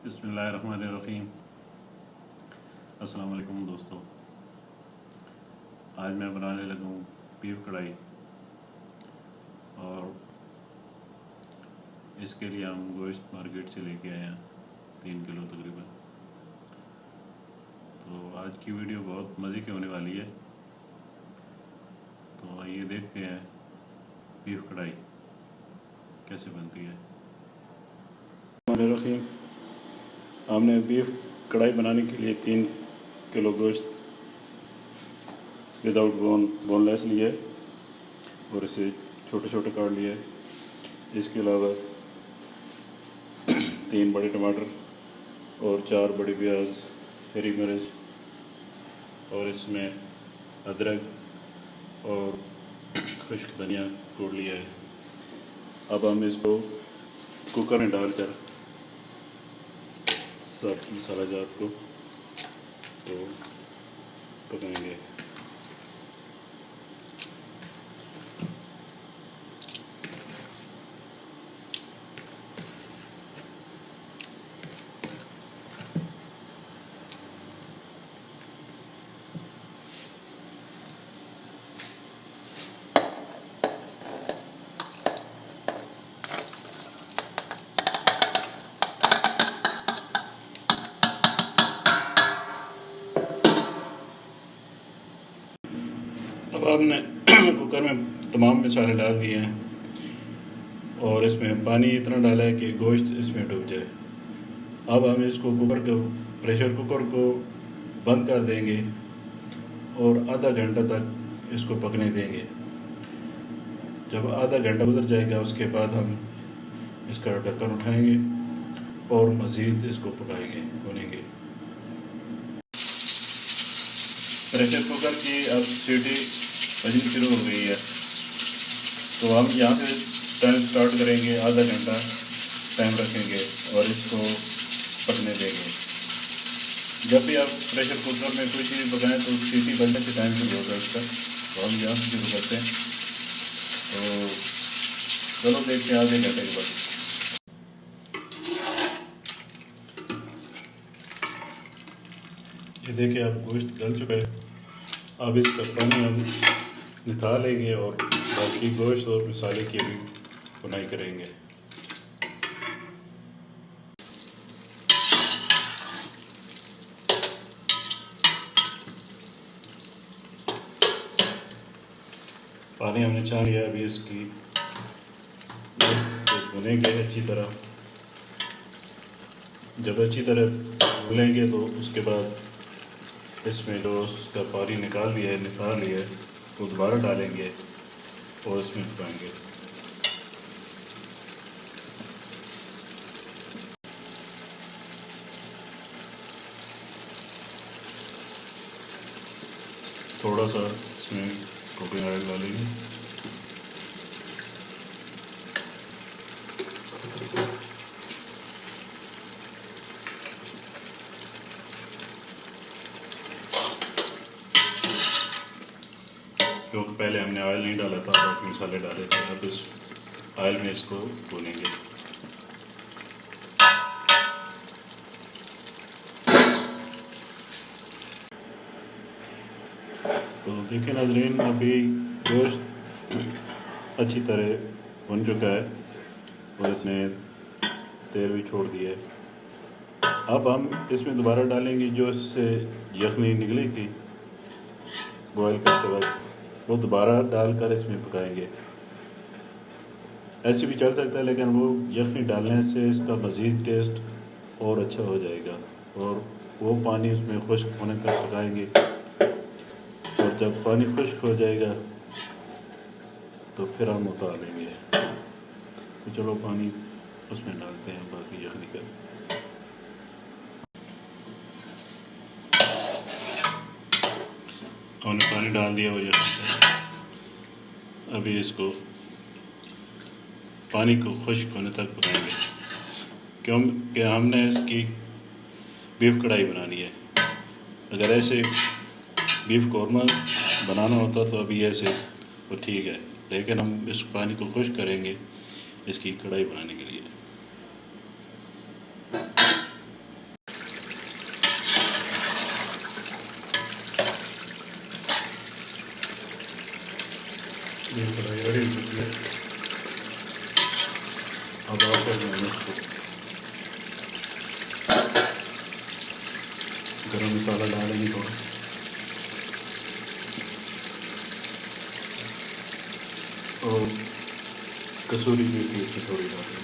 बिस्मिल्लाहिर्रहमानिर्रहीम। अस्सलाम वालेकुम दोस्तों, आज मैं बनाने लगा हूँ बीफ कढ़ाई। और इसके लिए हम गोश्त मार्केट से लेके आए हैं 3 किलो तकरीबन। तो आज की वीडियो बहुत मज़े की होने वाली है। तो आइए देखते हैं बीफ कढ़ाई कैसे बनती है। रहीम, हमने बीफ कढ़ाई बनाने के लिए 3 किलो गोश्त विदाउट बोनलेस लिए और इसे छोटे छोटे काट लिए। इसके अलावा 3 बड़े टमाटर और 4 बड़ी प्याज, हरी मिर्च और इसमें अदरक और खुश्क धनिया तोड़ लिया है। अब हम इसको कुकर में डालकर सब मसाला जात को तो पकाएंगे। अब हमने कुकर में तमाम मसाले डाल दिए हैं और इसमें पानी इतना डाला है कि गोश्त इसमें डूब जाए। अब हम इसको प्रेशर कुकर को बंद कर देंगे और आधा घंटा तक इसको पकने देंगे। जब आधा घंटा गुजर जाएगा उसके बाद हम इसका ढक्कन उठाएंगे और मज़ीद इसको पकाएंगे, भूनेंगे। प्रेशर कुकर की अब सीटी बजनी शुरू हो गई है, तो हम यहाँ से टाइम स्टार्ट करेंगे। आधा घंटा टाइम रखेंगे और इसको पकने देंगे। जब भी आप प्रेशर कुकर में कोई चीज़ पकाएं तो सीटी बजने से टाइम शुरू होगा इसका। तो हम यहाँ से शुरू करते हैं। तो चलो देखते हैं आधे घंटे के बाद। ये देखिए अब गोश्त गल चुका है। अब इसका पानी हम निकाल लेंगे और बाकी गोश्त और मसाले की भी बुनाई करेंगे। पानी हमने छान लिया। अभी इसकी भुनेंगे अच्छी तरह। जब अच्छी तरह भूनेंगे तो उसके बाद इसमें जो उसका पानी निकाल लिया है तो दोबारा डालेंगे और इसमें पकाएंगे। थोड़ा सा इसमें कुकिंग ऑयल डालेंगे। क्योंकि पहले हमने ऑयल नहीं डाला था, बाकी मसाले डाले थे। अब इस ऑयल में इसको भूनेंगे। तो देखिए नाज़रीन, अभी गोश्त अच्छी तरह भुन चुका है और इसने तेल भी छोड़ दिया है। अब हम इसमें दोबारा डालेंगे जो इससे यखनी निकली थी बॉयल करते वक्त, वो दोबारा डालकर इसमें पकाएंगे। ऐसे भी चल सकता है, लेकिन वो यखनी डालने से इसका मज़ीद टेस्ट और अच्छा हो जाएगा। और वो पानी उसमें खुश्क होने तक पकाएंगे और जब पानी खुश्क हो जाएगा तो फिर हम उतार लेंगे। तो चलो पानी उसमें डालते हैं बाकी यखनी का। हमने पानी डाल दिया वो यखनी। अभी इसको पानी को खुश्क होने तक पकाएंगे, क्योंकि हमने इसकी बीफ कढ़ाई बनानी है। अगर ऐसे बीफ कौरमा बनाना होता तो अभी ऐसे तो ठीक है, लेकिन हम इस पानी को खुश्क करेंगे इसकी कढ़ाई बनाने के लिए। बीफ कढ़ाई रेडी हो चुकी है। अब आप करना इसको गरम मसाला डालेंगे थोड़ा, और कसूरी मेथी इसमें थोड़ी डालेंगे।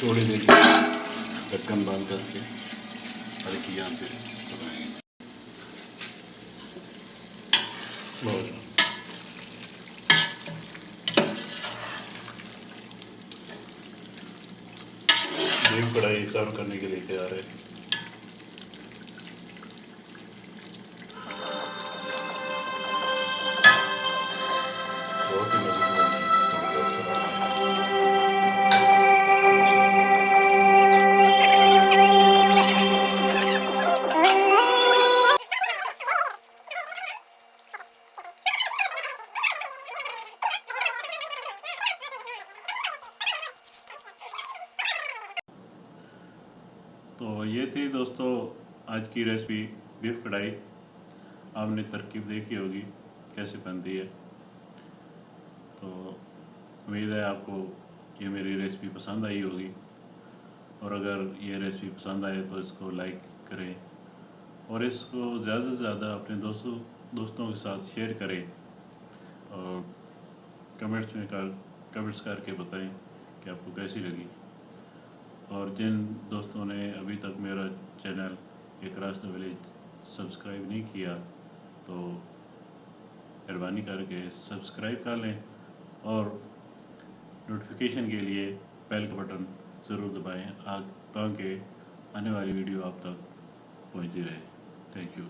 थोड़ी देर ढक्कन बंद करके हल्की आंच पे पकाएंगे। बहुत बीफ कढ़ाई सर्व करने के लिए तैयार है। बहुत ही मज़ेदार तो ये थी दोस्तों आज की रेसिपी बीफ कढ़ाई। आपने तरकीब देखी होगी कैसे बनती है। तो उम्मीद है आपको ये मेरी रेसिपी पसंद आई होगी, और अगर ये रेसिपी पसंद आए तो इसको लाइक करें और इसको ज़्यादा से ज़्यादा अपने दोस्तों के साथ शेयर करें, और कमेंट्स करके बताएं कि आपको कैसी लगी। और जिन दोस्तों ने अभी तक मेरा चैनल एक रास्ता विलेज सब्सक्राइब नहीं किया तो मेहरबानी करके सब्सक्राइब कर लें, और नोटिफिकेशन के लिए बेल का बटन ज़रूर दबाएं ताकि आने वाली वीडियो आप तक पहुंचती रहे। Thank you.